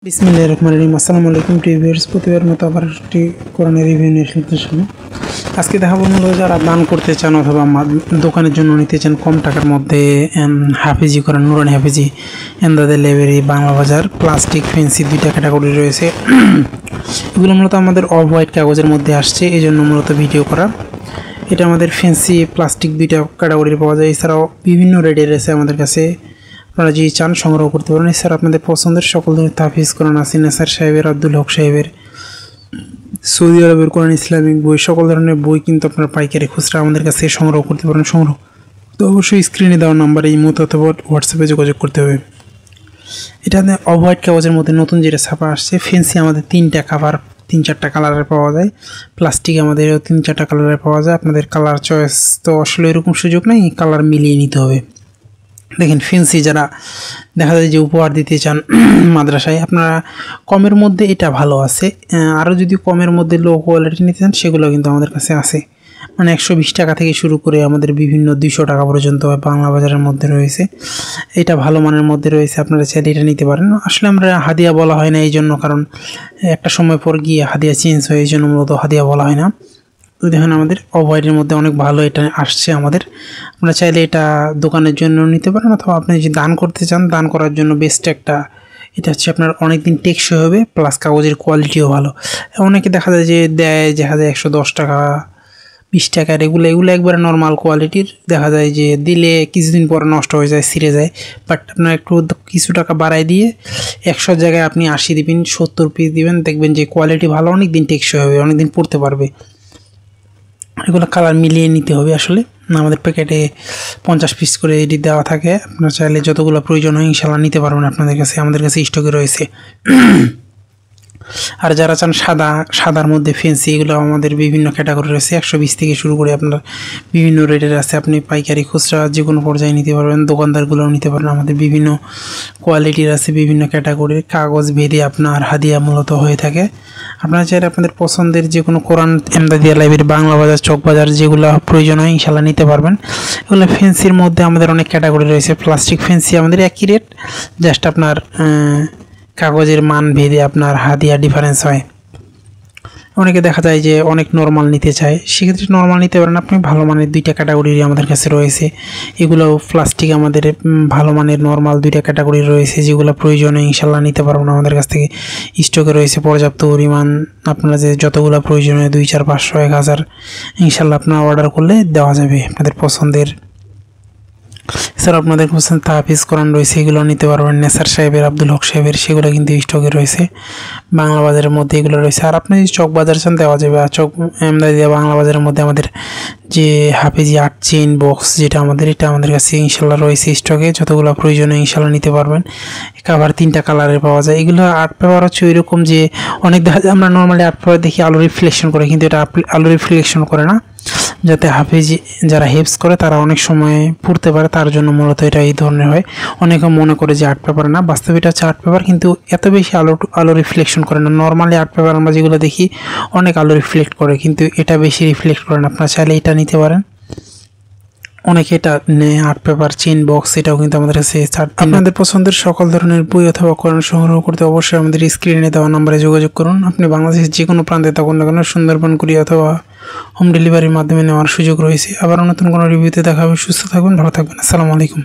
বিসমিল্লাহির রহমানির রহিম। আসসালামু আলাইকুম ভিউয়ার্স, প্রতিবার মতো আবার একটি কোরআনের রিভিউ নিয়ে এসেছি সামনে। আজকে দেখাবো মূলত যারা দান করতে চান অথবা দোকানের জন্য নিতে চান কম টাকার মধ্যে হাফিজি কোরআন, নুরানি হাফিজি, এমদাদের লাইব্রেরি, বাংলা বাজার, প্লাস্টিক, ফেন্সি, দুইটা ক্যাটাগরি রয়েছে। এগুলো মূলত আমাদের অফ হোয়াইট কাগজের মধ্যে আসছে, এই জন্য মূলত ভিডিও করা। এটা আমাদের ফেন্সি প্লাস্টিক দুইটা ক্যাটাগরির পাওয়া যায়। এছাড়াও বিভিন্ন রেটের রয়েছে আমাদের কাছে, আপনারা যদি চান সংগ্রহ করতে পারেন। এছাড়া আপনাদের পছন্দের সকল ধরনের তাফিজ কোরআন আছে, নাসার সাহেবের, আব্দুল হক সাহেবের, সৌদি আরবের কোরআন, ইসলামিক বই, সকল ধরনের বই কিন্তু আপনারা পাইকারি খুচরা আমাদের কাছে সংগ্রহ করতে পারেন। সংগ্রহ তো অবশ্যই স্ক্রিনে দেওয়া নাম্বারে ইমো অথবা হোয়াটসঅ্যাপে যোগাযোগ করতে হবে। এটা অফ হোয়াইট কাগজের মধ্যে নতুন যেটা ছাপা আসছে। ফেন্সি আমাদের 3টা কাভার, 3-4টা কালারের পাওয়া যায়। প্লাস্টিক আমাদেরও 3-4টা কালারের পাওয়া যায়। আপনাদের কালার চয়েস তো আসলে এরকম সুযোগ নেই, কালার মিলিয়ে নিতে হবে। দেখেন ফেন্সি যারা দেখা যায় যে উপহার দিতে চান মাদ্রাসায়, আপনারা কমের মধ্যে এটা ভালো আছে। আরও যদি কমের মধ্যে লো কোয়ালিটি নিতে চান সেগুলো কিন্তু আমাদের কাছে আছে। মানে 120 টাকা থেকে শুরু করে আমাদের বিভিন্ন 200 টাকা পর্যন্ত বাংলা বাজারের মধ্যে রয়েছে। এটা ভালো মানের মধ্যে রয়েছে, আপনারা চাইলে এটা নিতে পারেন। আসলে আমরা হাদিয়া বলা হয় না এই জন্য, কারণ একটা সময় পর গিয়ে হাদিয়া চেঞ্জ হয়, এই জন্য মূলত হাদিয়া বলা হয় না। দেখেন আমাদের অফ হোয়াইটের মধ্যে অনেক ভালো এটা আসছে আমাদের। আপনারা চাইলে এটা দোকানের জন্য নিতে পারেন, অথবা আপনি যদি দান করতে চান, দান করার জন্য বেস্ট একটা এটা হচ্ছে আপনার অনেক দিন টেকসই হবে, প্লাস কাগজের কোয়ালিটিও ভালো। অনেকে দেখা যায় যে দেখা যায় 110 টাকা, 20 টাকার, এগুলো একবারে নর্মাল কোয়ালিটির। দেখা যায় যে দিলে কিছুদিন পরে নষ্ট হয়ে যায়, ছিঁড়ে যায়। বাট আপনার একটু কিছু টাকা বাড়াই দিয়ে 100 জায়গায় আপনি 80 দিবেন, 70 পিস দিবেন, দেখবেন যে কোয়ালিটি ভালো, অনেক দিন টেকসই হবে, অনেক দিন পড়তে পারবে। এগুলো কালার মিলিয়ে নিতে হবে। আসলে আমাদের প্যাকেটে 50 পিস করে এটি দেওয়া থাকে, আপনারা চাইলে যতগুলো প্রয়োজন হয় ইনশাল্লাহ নিতে পারবেন আপনাদের কাছে, আমাদের কাছে স্টকে রয়েছে। আর যারা চান সাদার মধ্যে ফেন্সি, এগুলো আমাদের বিভিন্ন ক্যাটাগরি রয়েছে। 120 থেকে শুরু করে আপনার বিভিন্ন রেটের আছে। আপনি পাইকারি খুচরা যে কোনো পর্যায়ে নিতে পারবেন, দোকানদারগুলোও নিতে পারবেন। আমাদের বিভিন্ন কোয়ালিটির আছে, বিভিন্ন ক্যাটাগরির কাগজ ভেদে আপনার হাদিয়া মূলত হয়ে থাকে। আপনারা চাইলে আপনাদের পছন্দের যে কোনো কোরআন, এমদাদিয়া লাইব্রেরি, বাংলা বাজার, চক বাজার, যেগুলো প্রয়োজন হয় ইনশাল্লাহ নিতে পারবেন। এগুলো ফেন্সির মধ্যে আমাদের অনেক ক্যাটাগরি রয়েছে। প্লাস্টিক ফেন্সি আমাদের একই রেট, জাস্ট আপনার কাগজের মান ভেদে আপনার হাদিয়া ডিফারেন্স হয়। অনেকে দেখা যায় যে অনেক নর্মাল নিতে চায়, সেক্ষেত্রে নর্মাল নিতে পারেন আপনি। ভালো মানের 2টা ক্যাটাগরির আমাদের কাছে রয়েছে। এগুলো প্লাস্টিক আমাদের ভালো মানের নর্মাল 2টা ক্যাটাগরি রয়েছে, যেগুলো প্রয়োজনে ইনশাল্লাহ নিতে পারবেন আমাদের কাছ থেকে। স্টকে রয়েছে পর্যাপ্ত পরিমাণ, আপনারা যে যতগুলো প্রয়োজনে 2, 4, 500, 1000 ইনশাল্লাহ আপনারা অর্ডার করলে দেওয়া যাবে আপনাদের পছন্দের। এছাড়া আপনাদের পছন্দ তাফিজ কোরআন রয়েছে, এগুলো নিতে পারবেন। নেসার সাহেবের, আব্দুল হক সাহেবের, সেগুলো কিন্তু স্টকে রয়েছে। বাংলা বাজারের মধ্যে এগুলো রয়েছে। আর আপনি যদি চক বাজার চান দেওয়া যাবে। আর চক এমদাদিয়া বাংলা বাজারের মধ্যে আমাদের যে হাফিজি 8 চেইন বক্স, যেটা এটা আমাদের কাছে ইনশাল্লাহ রয়েছে স্টকে। যতগুলো প্রয়োজনে ইনশাল্লাহ নিতে পারবেন। কাভার 3টা কালারের পাওয়া যায়। এগুলো আর্ট পেপার হচ্ছে ওই রকম যে অনেক দেখা যায় আমরা নর্মালি আর্ট পেপার দেখি আলো রিফ্লেকশন করে, কিন্তু এটা আলো রিফ্লেকশন করে না, যাতে হাফিজি যারা হেল্পস করে তারা অনেক সময় পড়তে পারে, তার জন্য মূলত এটা এই ধরনের হয়। অনেকে মনে করে যে আর্ট পেপার না, বাস্তবে এটা হচ্ছে আর্ট পেপার, কিন্তু এত বেশি আলো রিফ্লেকশন করে না। নর্মালি আর্ট পেপার আমরা যেগুলো দেখি অনেক আলো রিফ্লেক্ট করে, কিন্তু এটা বেশি রিফ্লেক্ট করে না। আপনারা চাইলে এটা নিতে পারেন। অনেকে এটা নেয় আর্ট পেপার, চেইন বক্স, এটাও কিন্তু আমাদের কাছে। আপনাদের পছন্দের সকল ধরনের বই অথবা কোরআন সংগ্রহ করতে অবশ্যই আমাদের স্ক্রিনে দেওয়া নাম্বারে যোগাযোগ করুন। আপনি বাংলাদেশের যে কোনো প্রান্তে থাকুন না কেন, সুন্দরবন, কুরিয়ার অথবা হোম ডেলিভারির মাধ্যমে নেওয়ার সুযোগ রয়েছে। আবার নতুন কোনো রিভিউতে দেখা হবে। সুস্থ থাকবেন, ভালো থাকবেন। আসসালামু আলাইকুম।